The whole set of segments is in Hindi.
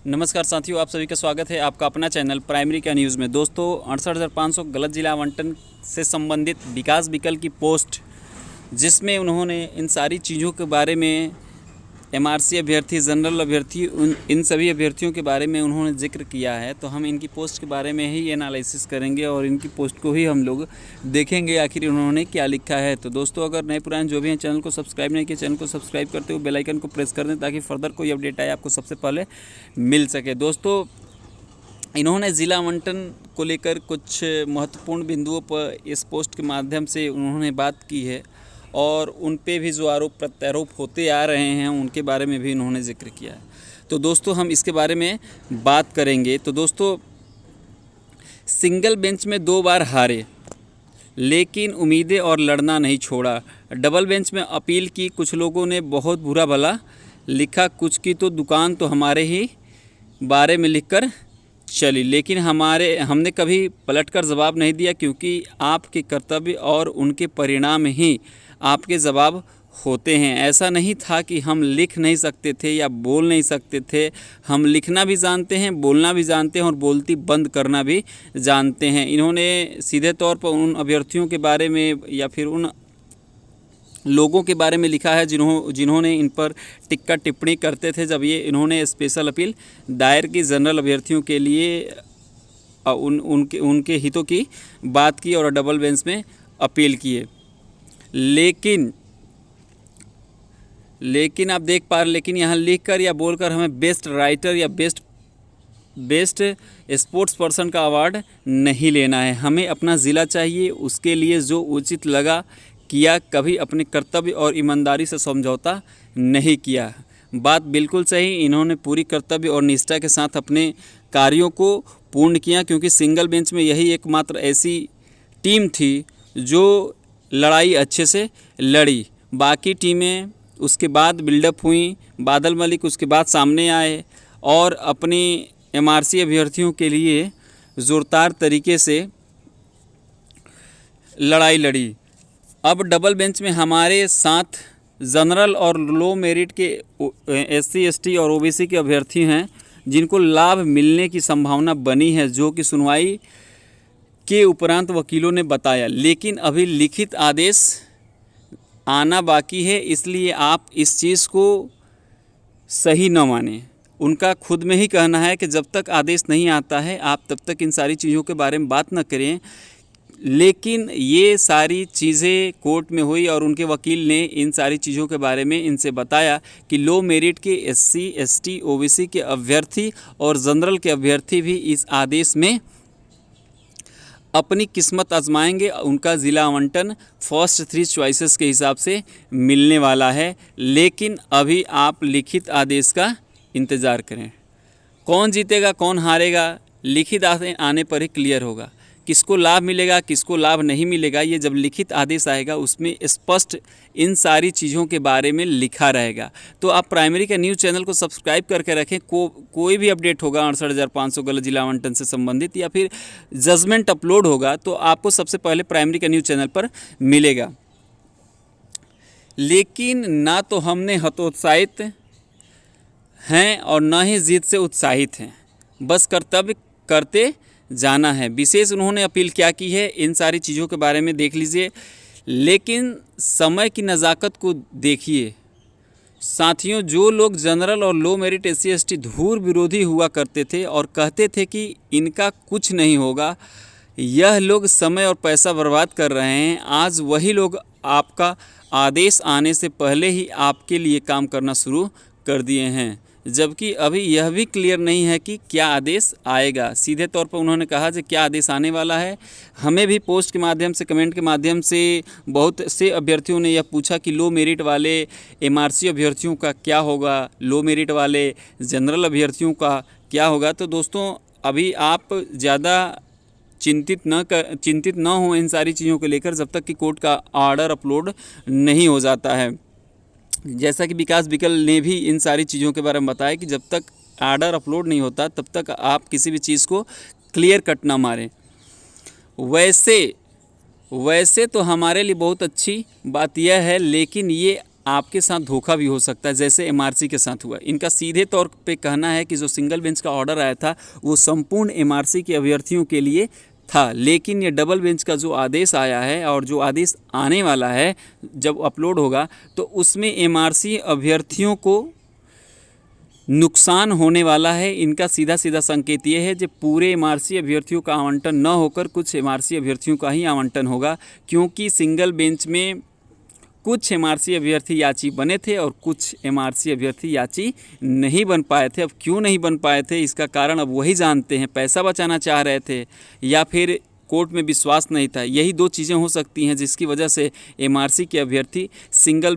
नमस्कार साथियों, आप सभी का स्वागत है आपका अपना चैनल प्राइमरी का न्यूज़ में। दोस्तों 68,500 गलत जिला आवंटन से संबंधित विकास बिकल की पोस्ट, जिसमें उन्होंने इन सारी चीज़ों के बारे में एमआरसी अभ्यर्थी, जनरल अभ्यर्थी, इन सभी अभ्यर्थियों के बारे में उन्होंने जिक्र किया है। तो हम इनकी पोस्ट के बारे में ही एनालिसिस करेंगे और इनकी पोस्ट को ही हम लोग देखेंगे आखिर उन्होंने क्या लिखा है। तो दोस्तों, अगर नए पुराने जो भी हैं चैनल को सब्सक्राइब नहीं किया, चैनल को सब्सक्राइब करते हुए बेल आइकन को प्रेस कर दें ताकि फर्दर कोई अपडेट आए आपको सबसे पहले मिल सके। दोस्तों, इन्होंने ज़िला आवंटन को लेकर कुछ महत्वपूर्ण बिंदुओं पर इस पोस्ट के माध्यम से उन्होंने बात की है और उन पे भी जो आरोप प्रत्यारोप होते आ रहे हैं उनके बारे में भी इन्होंने जिक्र किया है। तो दोस्तों, हम इसके बारे में बात करेंगे। तो दोस्तों, सिंगल बेंच में 2 बार हारे लेकिन उम्मीदें और लड़ना नहीं छोड़ा। डबल बेंच में अपील की, कुछ लोगों ने बहुत बुरा भला लिखा, कुछ की तो दुकान तो हमारे ही बारे में लिखकर चली, लेकिन हमने कभी पलटकर जवाब नहीं दिया क्योंकि आपके कर्तव्य और उनके परिणाम ही आपके जवाब होते हैं। ऐसा नहीं था कि हम लिख नहीं सकते थे या बोल नहीं सकते थे, हम लिखना भी जानते हैं, बोलना भी जानते हैं और बोलती बंद करना भी जानते हैं। इन्होंने सीधे तौर पर उन अभ्यर्थियों के बारे में या फिर उन लोगों के बारे में लिखा है जिन्होंने इन पर टिक्का टिप्पणी करते थे जब ये इन्होंने स्पेशल अपील दायर की जनरल अभ्यर्थियों के लिए, उनके हितों की बात की और डबल बेंच में अपील किए। लेकिन आप देख पा रहे, लेकिन यहाँ लिखकर या बोलकर हमें बेस्ट राइटर या बेस्ट स्पोर्ट्स पर्सन का अवार्ड नहीं लेना है। हमें अपना ज़िला चाहिए, उसके लिए जो उचित लगा किया, कभी अपने कर्तव्य और ईमानदारी से समझौता नहीं किया। बात बिल्कुल सही, इन्होंने पूरी कर्तव्य और निष्ठा के साथ अपने कार्यों को पूर्ण किया क्योंकि सिंगल बेंच में यही एकमात्र ऐसी टीम थी जो लड़ाई अच्छे से लड़ी। बाकी टीमें उसके बाद बिल्डअप हुई, बादल मलिक उसके बाद सामने आए और अपनी एमआरसी अभ्यर्थियों के लिए ज़ोरदार तरीके से लड़ाई लड़ी। अब डबल बेंच में हमारे साथ जनरल और लो मेरिट के एससी, एसटी और ओबीसी के अभ्यर्थी हैं जिनको लाभ मिलने की संभावना बनी है, जो कि सुनवाई के उपरांत वकीलों ने बताया। लेकिन अभी लिखित आदेश आना बाकी है, इसलिए आप इस चीज़ को सही न मानें। उनका खुद में ही कहना है कि जब तक आदेश नहीं आता है आप तब तक इन सारी चीज़ों के बारे में बात न करें। लेकिन ये सारी चीज़ें कोर्ट में हुई और उनके वकील ने इन सारी चीज़ों के बारे में इनसे बताया कि लो मेरिट के एससी, एसटी, ओबीसी के अभ्यर्थी और जनरल के अभ्यर्थी भी इस आदेश में अपनी किस्मत आजमाएंगे। उनका ज़िला आवंटन फर्स्ट 3 चॉइसेस के हिसाब से मिलने वाला है। लेकिन अभी आप लिखित आदेश का इंतज़ार करें। कौन जीतेगा कौन हारेगा लिखित आने पर ही क्लियर होगा। किसको लाभ मिलेगा किसको लाभ नहीं मिलेगा, ये जब लिखित आदेश आएगा उसमें स्पष्ट इन सारी चीज़ों के बारे में लिखा रहेगा। तो आप प्राइमरी का न्यूज़ चैनल को सब्सक्राइब करके रखें। कोई भी अपडेट होगा 68,500 गलत जिला आवंटन से संबंधित या फिर जजमेंट अपलोड होगा तो आपको सबसे पहले प्राइमरी का न्यूज़ चैनल पर मिलेगा। लेकिन ना तो हमने हतोत्साहित हैं और न ही जीत से उत्साहित हैं, बस कर्तव्य करते जाना है। विशेष उन्होंने अपील क्या की है इन सारी चीज़ों के बारे में देख लीजिए। लेकिन समय की नज़ाकत को देखिए साथियों, जो लोग जनरल और लो मेरिट एससी, एसटी धूर विरोधी हुआ करते थे और कहते थे कि इनका कुछ नहीं होगा, यह लोग समय और पैसा बर्बाद कर रहे हैं। आज वही लोग आपका आदेश आने से पहले ही आपके लिए काम करना शुरू कर दिए हैं, जबकि अभी यह भी क्लियर नहीं है कि क्या आदेश आएगा। सीधे तौर पर उन्होंने कहा कि क्या आदेश आने वाला है। हमें भी पोस्ट के माध्यम से, कमेंट के माध्यम से बहुत से अभ्यर्थियों ने यह पूछा कि लो मेरिट वाले एमआरसी अभ्यर्थियों का क्या होगा, लो मेरिट वाले जनरल अभ्यर्थियों का क्या होगा। तो दोस्तों, अभी आप ज़्यादा चिंतित न हो इन सारी चीज़ों को लेकर जब तक कि कोर्ट का ऑर्डर अपलोड नहीं हो जाता है। जैसा कि विकास बिकल ने भी इन सारी चीज़ों के बारे में बताया कि जब तक ऑर्डर अपलोड नहीं होता तब तक आप किसी भी चीज़ को क्लियर कट ना मारें। वैसे तो हमारे लिए बहुत अच्छी बात यह है, लेकिन ये आपके साथ धोखा भी हो सकता है, जैसे एमआरसी के साथ हुआ। इनका सीधे तौर पे कहना है कि जो सिंगल बेंच का ऑर्डर आया था वो संपूर्ण एमआरसी के अभ्यर्थियों के लिए था, लेकिन ये डबल बेंच का जो आदेश आया है और जो आदेश आने वाला है जब अपलोड होगा तो उसमें एमआरसी अभ्यर्थियों को नुकसान होने वाला है। इनका सीधा सीधा संकेत ये है कि पूरे एमआरसी अभ्यर्थियों का आवंटन न होकर कुछ एमआरसी अभ्यर्थियों का ही आवंटन होगा, क्योंकि सिंगल बेंच में कुछ एमआरसी अभ्यर्थी याची बने थे और कुछ एमआरसी अभ्यर्थी याची नहीं बन पाए थे। अब क्यों नहीं बन पाए थे इसका कारण अब वही जानते हैं, पैसा बचाना चाह रहे थे या फिर कोर्ट में विश्वास नहीं था। यही दो चीज़ें हो सकती हैं जिसकी वजह से एमआरसी के अभ्यर्थी सिंगल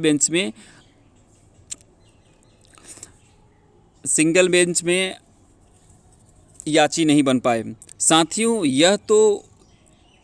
बेंच में याची नहीं बन पाए। साथियों,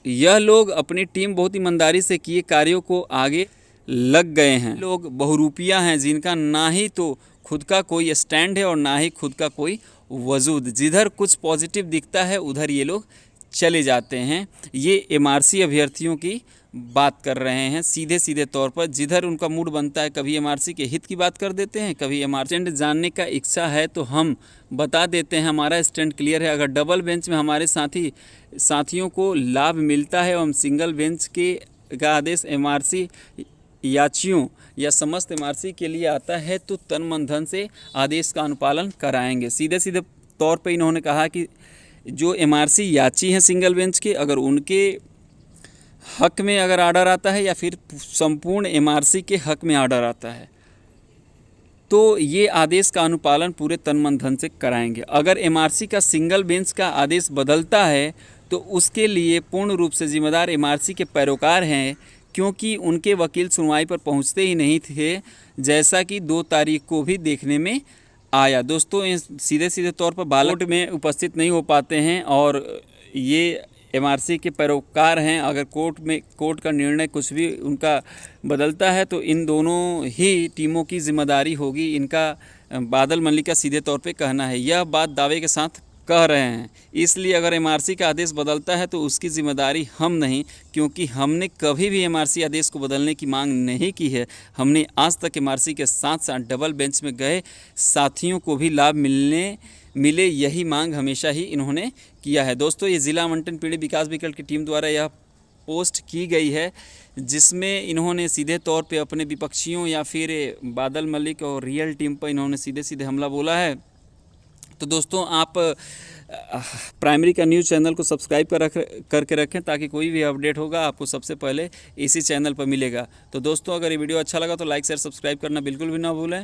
यह लोग अपनी टीम बहुत ईमानदारी से किए कार्यों को आगे लग गए हैं। लोग बहुरूपिया हैं जिनका ना ही तो खुद का कोई स्टैंड है और ना ही खुद का कोई वजूद। जिधर कुछ पॉजिटिव दिखता है उधर ये लोग चले जाते हैं। ये एमआरसी अभ्यर्थियों की बात कर रहे हैं सीधे सीधे तौर पर। जिधर उनका मूड बनता है कभी एमआरसी के हित की बात कर देते हैं, कभी एमआरसी स्टैंड जानने का इच्छा है तो हम बता देते हैं हमारा स्टैंड क्लियर है। अगर डबल बेंच में हमारे साथियों को लाभ मिलता है और हम सिंगल बेंच का आदेश एमआरसी याचियों या समस्त एमआरसी के लिए आता है तो तन मन धन से आदेश का अनुपालन कराएंगे। सीधे सीधे तौर पे इन्होंने कहा कि जो एमआरसी याची हैं सिंगल बेंच के, अगर उनके हक में अगर आर्डर आता है या फिर संपूर्ण एमआरसी के हक में आर्डर आता है तो ये आदेश का अनुपालन पूरे तन मन धन से कराएंगे। अगर एमआरसी का सिंगल बेंच का आदेश बदलता है तो उसके लिए पूर्ण रूप से जिम्मेदार एमआरसी के पैरोकार हैं, क्योंकि उनके वकील सुनवाई पर पहुंचते ही नहीं थे, जैसा कि 2 तारीख को भी देखने में आया। दोस्तों, सीधे सीधे तौर पर बालट में उपस्थित नहीं हो पाते हैं और ये एमआरसी के पैरोकार हैं। अगर कोर्ट का निर्णय कुछ भी उनका बदलता है तो इन दोनों ही टीमों की जिम्मेदारी होगी, इनका बादल मल्लिक का सीधे तौर पे कहना है। यह बात दावे के साथ कह रहे हैं। इसलिए अगर एमआरसी का आदेश बदलता है तो उसकी जिम्मेदारी हम नहीं, क्योंकि हमने कभी भी एमआरसी आदेश को बदलने की मांग नहीं की है। हमने आज तक एमआरसी के साथ साथ डबल बेंच में गए साथियों को भी लाभ मिले यही मांग हमेशा ही इन्होंने किया है। दोस्तों, ये ज़िला आवंटन पीढ़ी विकास विकल्प की टीम द्वारा यह पोस्ट की गई है, जिसमें इन्होंने सीधे तौर पे अपने विपक्षियों या फिर बादल मलिक और रियल टीम पर इन्होंने सीधे सीधे हमला बोला है। तो दोस्तों, आप प्राइमरी का न्यूज़ चैनल को सब्सक्राइब करके रखें ताकि कोई भी अपडेट होगा आपको सबसे पहले इसी चैनल पर मिलेगा। तो दोस्तों, अगर ये वीडियो अच्छा लगा तो लाइक शेयर सब्सक्राइब करना बिल्कुल भी ना भूलें।